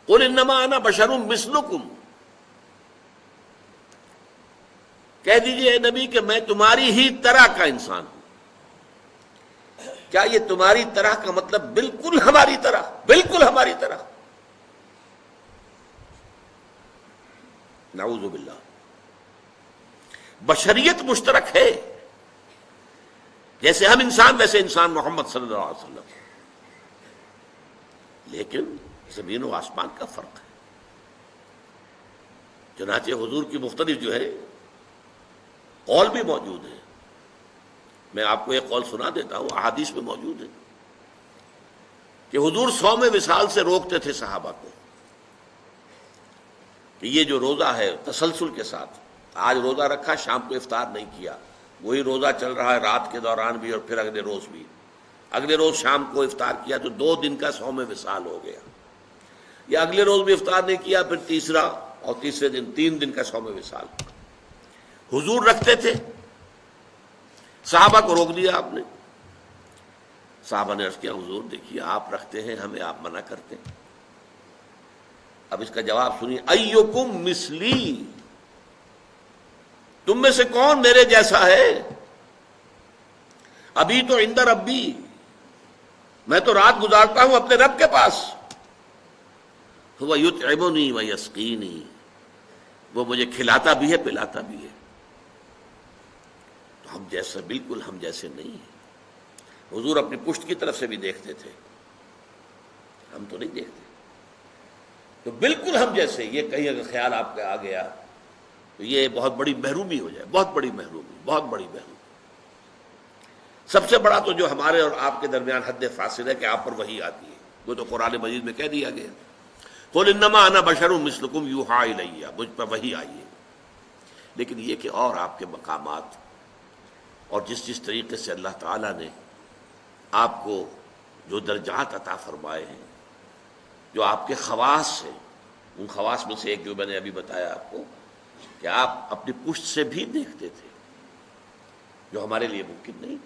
قل انما انا بشر مثلکم، کہہ دیجئے اے نبی کہ میں تمہاری ہی طرح کا انسان ہوں۔ کیا یہ تمہاری طرح کا مطلب بالکل ہماری طرح؟ بالکل ہماری طرح؟ نعوذ باللہ۔ بشریت مشترک ہے، جیسے ہم انسان ویسے انسان محمد صلی اللہ علیہ وسلم، لیکن زمین و آسمان کا فرق ہے۔ چنانچہ حضور کی مختلف جو ہے قول بھی موجود ہے۔ میں آپ کو ایک قول سنا دیتا ہوں، احادیث میں موجود ہے کہ حضور صوم وصال سے روکتے تھے صحابہ کو کہ یہ جو روزہ ہے تسلسل کے ساتھ، آج روزہ رکھا، شام کو افطار نہیں کیا، وہی روزہ چل رہا ہے رات کے دوران بھی اور پھر اگلے روز بھی، اگلے روز شام کو افطار کیا تو 2 دن کا صوم وصال ہو گیا، یا اگلے روز بھی افطار نہیں کیا پھر تیسرا اور تیسرے دن 3 دن کا صوم وصال۔ حضور رکھتے تھے، صحابہ کو روک دیا آپ نے۔ صحابہ نے عرض کیا حضور دیکھیے آپ رکھتے ہیں، ہمیں آپ منع کرتے ہیں۔ اب اس کا جواب سنیے، ایکم مثلی، تم میں سے کون میرے جیسا ہے؟ ابھی تو عند ربی، میں تو رات گزارتا ہوں اپنے رب کے پاس، هو یطعمنی و یسقینی، وہ مجھے کھلاتا بھی ہے پلاتا بھی ہے۔ تو ہم جیسا بالکل ہم جیسے نہیں ہیں۔ حضور اپنی پشت کی طرف سے بھی دیکھتے تھے، ہم تو نہیں دیکھتے، تو بالکل ہم جیسے، یہ کہیں اگر خیال آپ کا آ گیا تو یہ بہت بڑی محرومی ہو جائے، بہت بڑی محرومی، بہت بڑی محرومی۔ سب سے بڑا تو جو ہمارے اور آپ کے درمیان حد فاصل ہے کہ آپ پر وحی آتی ہے، وہ تو قرآن مجید میں کہہ دیا گیا، قل انما انا بشر مثلکم یوحی الی، مجھ پر وحی آئی ہے۔ لیکن یہ کہ اور آپ کے مقامات اور جس طریقے سے اللہ تعالیٰ نے آپ کو جو درجات عطا فرمائے ہیں، جو آپ کے خواص ہیں، ان خواص میں سے ایک جو میں نے ابھی بتایا آپ کو کہ آپ اپنی پشت سے بھی دیکھتے تھے، جو ہمارے لیے ممکن نہیں۔